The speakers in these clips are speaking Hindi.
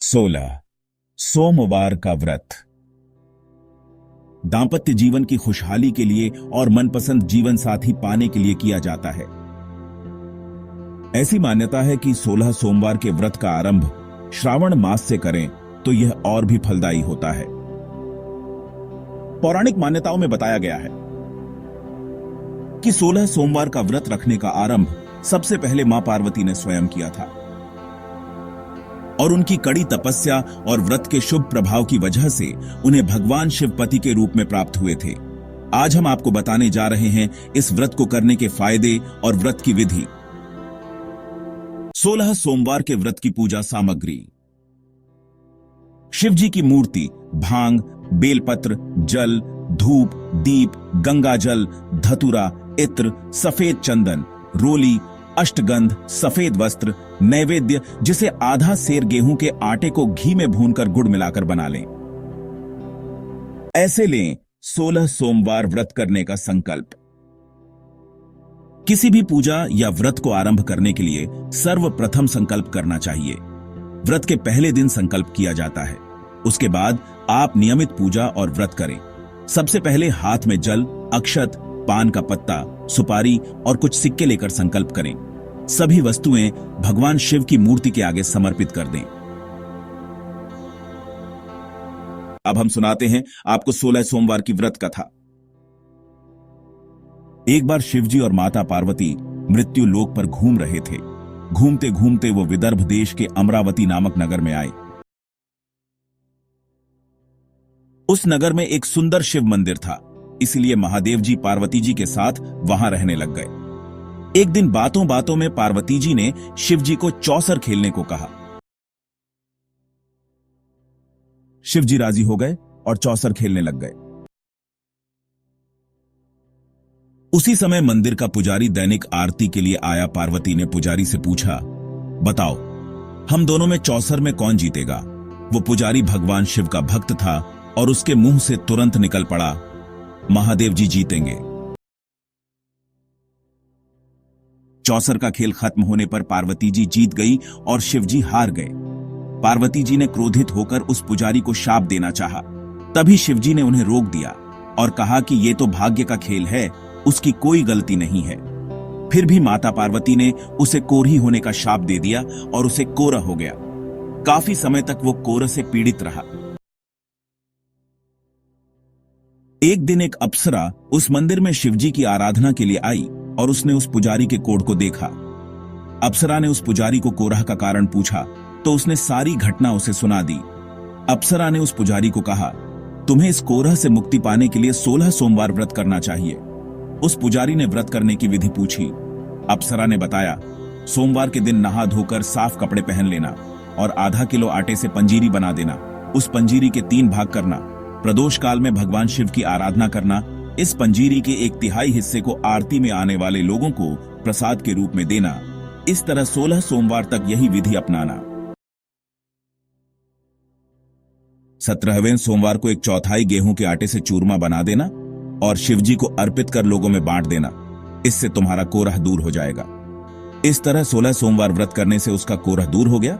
16 सोमवार का व्रत। दांपत्य जीवन की खुशहाली के लिए और मनपसंद जीवन साथी पाने के लिए किया जाता है। ऐसी मान्यता है कि 16 सोमवार के व्रत का आरंभ श्रावण मास से करें तो यह और भी फलदायी होता है। पौराणिक मान्यताओं में बताया गया है कि 16 सोमवार का व्रत रखने का आरंभ सबसे पहले मां पार्वती ने स्वयं किया था और उनकी कड़ी तपस्या और व्रत के शुभ प्रभाव की वजह से उन्हें भगवान शिव पति के रूप में प्राप्त हुए थे। आज हम आपको बताने जा रहे हैं इस व्रत को करने के फायदे और व्रत की विधि। 16 सोमवार के व्रत की पूजा सामग्री। शिव जी की मूर्ति, भांग, बेलपत्र, जल, धूप, दीप, गंगा जल, धतूरा, इत्र, सफेद चंदन, रोली, अष्टगंध, सफेद वस्त्र, नैवेद्य जिसे आधा सेर गेहूं के आटे को घी में भूनकर गुड़ मिलाकर बना लें। ऐसे लें 16 सोमवार व्रत करने का संकल्प। किसी भी पूजा या व्रत को आरंभ करने के लिए सर्वप्रथम संकल्प करना चाहिए। व्रत के पहले दिन संकल्प किया जाता है। उसके बाद आप नियमित पूजा और व्रत करें। सबसे पहले हाथ में जल, अक्षत, पान का पत्ता, सुपारी और कुछ सिक्के लेकर संकल्प करें। सभी वस्तुएं भगवान शिव की मूर्ति के आगे समर्पित कर दें। अब हम सुनाते हैं आपको 16 सोमवार की व्रत कथा। एक बार शिवजी और माता पार्वती मृत्यु लोक पर घूम रहे थे। घूमते घूमते वो विदर्भ देश के अमरावती नामक नगर में आए। उस नगर में एक सुंदर शिव मंदिर था, इसलिए महादेव जी पार्वती जी के साथ वहां रहने लग गए। एक दिन बातों बातों में पार्वती जी ने शिव जी को चौसर खेलने को कहा। शिव जी राजी हो गए और चौसर खेलने लग गए। उसी समय मंदिर का पुजारी दैनिक आरती के लिए आया। पार्वती ने पुजारी से पूछा, बताओ हम दोनों में चौसर में कौन जीतेगा? वो पुजारी भगवान शिव का भक्त था और उसके मुंह से तुरंत निकल पड़ा, महादेव जी जीतेंगे। चौसर का खेल खत्म होने पर पार्वती जी जीत गई और शिव जी हार गए। पार्वती जी ने क्रोधित होकर उस पुजारी को शाप देना चाहा। तभी शिव जी ने उन्हें रोक दिया और कहा कि यह तो भाग्य का खेल है, उसकी कोई गलती नहीं है। फिर भी माता पार्वती ने उसे कोढ़ी होने का शाप दे दिया और उसे कोरा हो गया। काफी समय तक वो कोरा से पीड़ित रहा। एक दिन एक अप्सरा उस मंदिर में शिवजी की आराधना के लिए आई और उसने उस पुजारी के कोढ़ को देखा। अप्सरा ने उस पुजारी को कोरह का कारण पूछा तो उसने सारी घटना उसे सुना दी। अप्सरा ने उस पुजारी को कहा, तुम्हें इस कोरह से मुक्ति पाने के लिए 16 सोमवार व्रत करना चाहिए। उस पुजारी ने व्रत करने की विधि पूछी। अप्सरा ने बताया, सोमवार के दिन नहा धोकर साफ कपड़े पहन लेना और आधा किलो आटे से पंजीरी बना देना। उस पंजीरी के 3 भाग करना। प्रदोष काल में भगवान शिव की आराधना करना। इस पंजीरी के 1/3 हिस्से को आरती में आने वाले लोगों को प्रसाद के रूप में देना। इस तरह 16 सोमवार तक यही विधि अपनाना। 17वें सोमवार को 1/4 गेहूं के आटे से चूरमा बना देना और शिवजी को अर्पित कर लोगों में बांट देना। इससे तुम्हारा कोरह दूर हो जाएगा। इस तरह 16 सोमवार व्रत करने से उसका कोरह दूर हो गया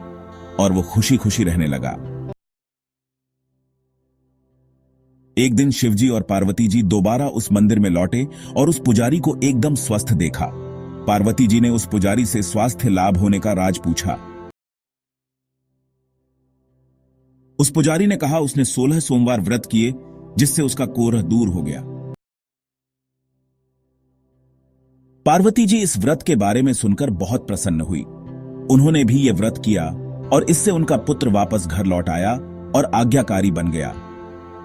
और वो खुशी खुशी रहने लगा। एक दिन शिवजी और पार्वती जी दोबारा उस मंदिर में लौटे और उस पुजारी को एकदम स्वस्थ देखा। पार्वती जी ने उस पुजारी से स्वास्थ्य लाभ होने का राज पूछा। उस पुजारी ने कहा उसने 16 सोमवार व्रत किए जिससे उसका कोरह दूर हो गया। पार्वती जी इस व्रत के बारे में सुनकर बहुत प्रसन्न हुई। उन्होंने भी यह व्रत किया और इससे उनका पुत्र वापस घर लौट आया और आज्ञाकारी बन गया।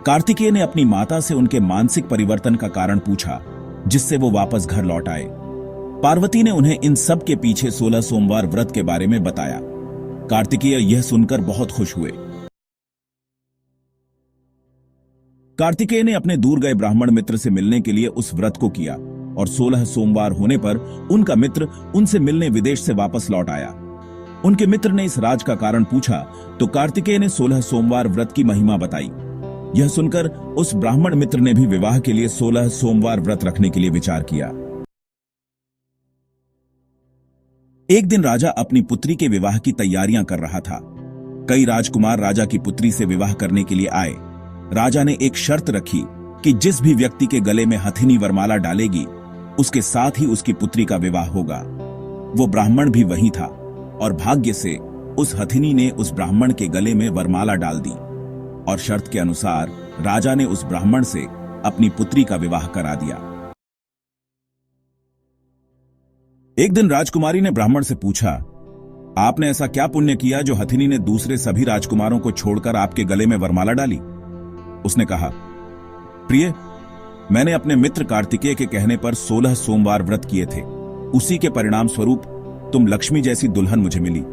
कार्तिकेय ने अपनी माता से उनके मानसिक परिवर्तन का कारण पूछा जिससे वो वापस घर लौट आए। पार्वती ने उन्हें इन सब के पीछे 16 सोमवार व्रत के बारे में बताया। कार्तिकेय यह सुनकर बहुत खुश हुए। कार्तिकेय ने अपने दूर गए ब्राह्मण मित्र से मिलने के लिए उस व्रत को किया और 16 सोमवार होने पर उनका मित्र उनसे मिलने विदेश से वापस लौट आया। उनके मित्र ने इस राज का कारण पूछा तो कार्तिकेय ने 16 सोमवार व्रत की महिमा बताई। यह सुनकर उस ब्राह्मण मित्र ने भी विवाह के लिए 16 सोमवार व्रत रखने के लिए विचार किया। एक दिन राजा अपनी पुत्री के विवाह की तैयारियां कर रहा था। कई राजकुमार राजा की पुत्री से विवाह करने के लिए आए। राजा ने एक शर्त रखी कि जिस भी व्यक्ति के गले में हथिनी वरमाला डालेगी, उसके साथ ही उसकी पुत्री का विवाह होगा। वो ब्राह्मण भी वही था और भाग्य से उस हथिनी ने उस ब्राह्मण के गले में वरमाला डाल दी और शर्त के अनुसार राजा ने उस ब्राह्मण से अपनी पुत्री का विवाह करा दिया। एक दिन राजकुमारी ने ब्राह्मण से पूछा, आपने ऐसा क्या पुण्य किया जो हथिनी ने दूसरे सभी राजकुमारों को छोड़कर आपके गले में वरमाला डाली? उसने कहा, प्रिय, मैंने अपने मित्र कार्तिकेय के कहने पर 16 सोमवार व्रत किए थे। उसी के परिणाम स्वरूप तुम लक्ष्मी जैसी दुल्हन मुझे मिली।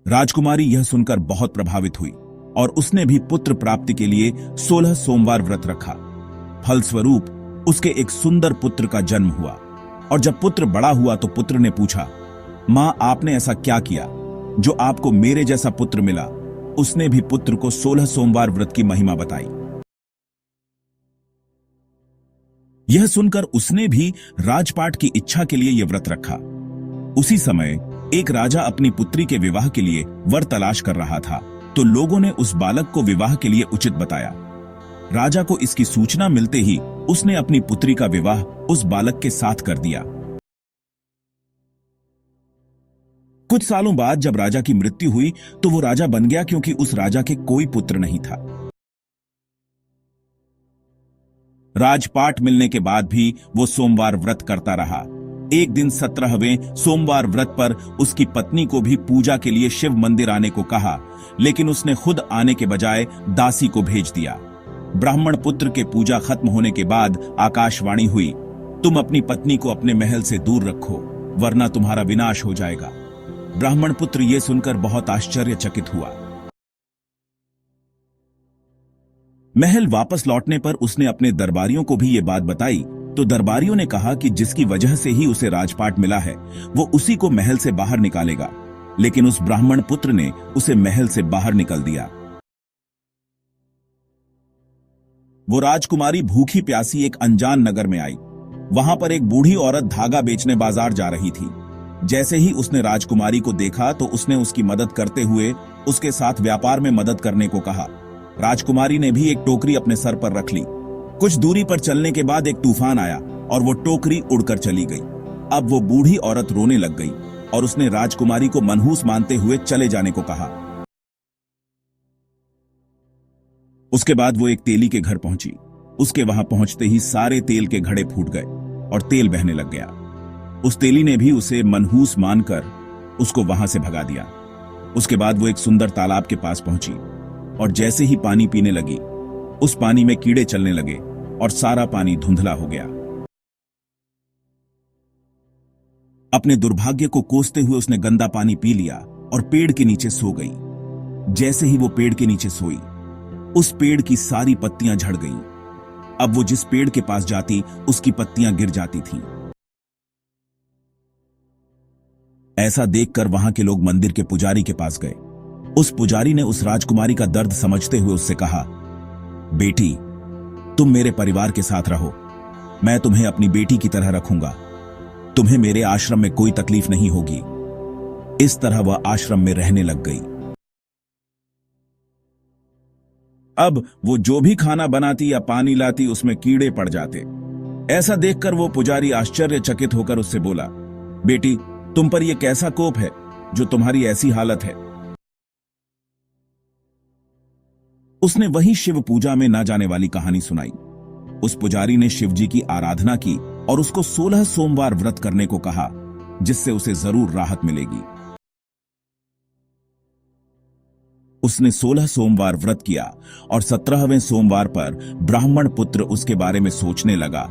राजकुमारी यह सुनकर बहुत प्रभावित हुई और उसने भी पुत्र प्राप्ति के लिए 16 सोमवार व्रत रखा। फलस्वरूप उसके एक सुंदर पुत्र का जन्म हुआ और जब पुत्र बड़ा हुआ तो पुत्र ने पूछा, मां, आपने ऐसा क्या किया जो आपको मेरे जैसा पुत्र मिला? उसने भी पुत्र को 16 सोमवार व्रत की महिमा बताई। यह सुनकर उसने भी राजपाट की इच्छा के लिए यह व्रत रखा। उसी समय एक राजा अपनी पुत्री के विवाह के लिए वर तलाश कर रहा था, तो लोगों ने उस बालक को विवाह के लिए उचित बताया। राजा को इसकी सूचना मिलते ही उसने अपनी पुत्री का विवाह उस बालक के साथ कर दिया। कुछ सालों बाद जब राजा की मृत्यु हुई तो वो राजा बन गया, क्योंकि उस राजा के कोई पुत्र नहीं था। राजपाट मिलने के बाद भी वो सोमवार व्रत करता रहा। एक दिन 17वें सोमवार व्रत पर उसकी पत्नी को भी पूजा के लिए शिव मंदिर आने को कहा, लेकिन उसने खुद आने के बजाय दासी को भेज दिया। ब्राह्मण पुत्र के पूजा खत्म होने के बाद आकाशवाणी हुई, तुम अपनी पत्नी को अपने महल से दूर रखो, वरना तुम्हारा विनाश हो जाएगा। ब्राह्मण पुत्र यह सुनकर बहुत आश्चर्यचकित हुआ। महल वापस लौटने पर उसने अपने दरबारियों को भी ये बात बताई, तो दरबारियों ने कहा कि जिसकी वजह से ही उसे राजपाट मिला है, वो उसी को महल से बाहर निकालेगा। लेकिन उस ब्राह्मण पुत्र ने उसे महल से बाहर निकल दिया। वो राजकुमारी भूखी प्यासी एक अनजान नगर में आई। वहां पर एक बूढ़ी औरत धागा बेचने बाजार जा रही थी। जैसे ही उसने राजकुमारी को देखा तो उसने उसकी मदद करते हुए उसके साथ व्यापार में मदद करने को कहा। राजकुमारी ने भी एक टोकरी अपने सर पर रख ली। कुछ दूरी पर चलने के बाद एक तूफान आया और वो टोकरी उड़कर चली गई। अब वो बूढ़ी औरत रोने लग गई और उसने राजकुमारी को मनहूस मानते हुए चले जाने को कहा। उसके बाद वो एक तेली के घर पहुंची। उसके वहां पहुंचते ही सारे तेल के घड़े फूट गए और तेल बहने लग गया। उस तेली ने भी उसे मनहूस मानकर उसको वहां से भगा दिया। उसके बाद वो एक सुंदर तालाब के पास पहुंची और जैसे ही पानी पीने लगी, उस पानी में कीड़े चलने लगे और सारा पानी धुंधला हो गया। अपने दुर्भाग्य को कोसते हुए उसने गंदा पानी पी लिया और पेड़ के नीचे सो गई। जैसे ही वो पेड़ के नीचे सोई, उस पेड़ की सारी पत्तियां झड़ गईं। अब वो जिस पेड़ के पास जाती, उसकी पत्तियां गिर जाती थीं। ऐसा देखकर वहां के लोग मंदिर के पुजारी के पास गए। उस पुजारी ने उस राजकुमारी का दर्द समझते हुए उससे कहा, बेटी, तुम मेरे परिवार के साथ रहो। मैं तुम्हें अपनी बेटी की तरह रखूंगा। तुम्हें मेरे आश्रम में कोई तकलीफ नहीं होगी। इस तरह वह आश्रम में रहने लग गई। अब वो जो भी खाना बनाती या पानी लाती, उसमें कीड़े पड़ जाते। ऐसा देखकर वो पुजारी आश्चर्यचकित होकर उससे बोला, बेटी, तुम पर यह कैसा कोप है जो तुम्हारी ऐसी हालत है? उसने वही शिव पूजा में ना जाने वाली कहानी सुनाई। उस पुजारी ने शिव जी की आराधना की और उसको 16 सोमवार व्रत करने को कहा, जिससे उसे जरूर राहत मिलेगी। उसने 16 सोमवार व्रत किया और 17वें सोमवार पर ब्राह्मण पुत्र उसके बारे में सोचने लगा,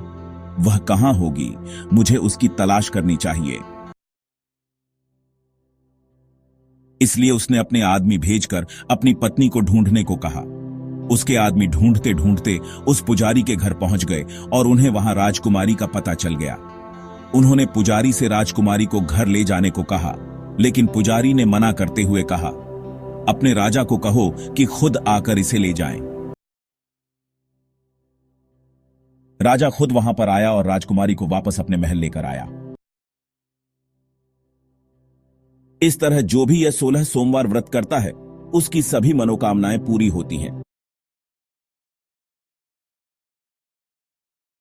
वह कहां होगी, मुझे उसकी तलाश करनी चाहिए। इसलिए उसने अपने आदमी भेजकर अपनी पत्नी को ढूंढने को कहा। उसके आदमी ढूंढते ढूंढते उस पुजारी के घर पहुंच गए और उन्हें वहां राजकुमारी का पता चल गया। उन्होंने पुजारी से राजकुमारी को घर ले जाने को कहा, लेकिन पुजारी ने मना करते हुए कहा, अपने राजा को कहो कि खुद आकर इसे ले जाएं। राजा खुद वहां पर आया और राजकुमारी को वापस अपने महल लेकर आया। इस तरह जो भी यह 16 सोमवार व्रत करता है उसकी सभी मनोकामनाएं पूरी होती हैं।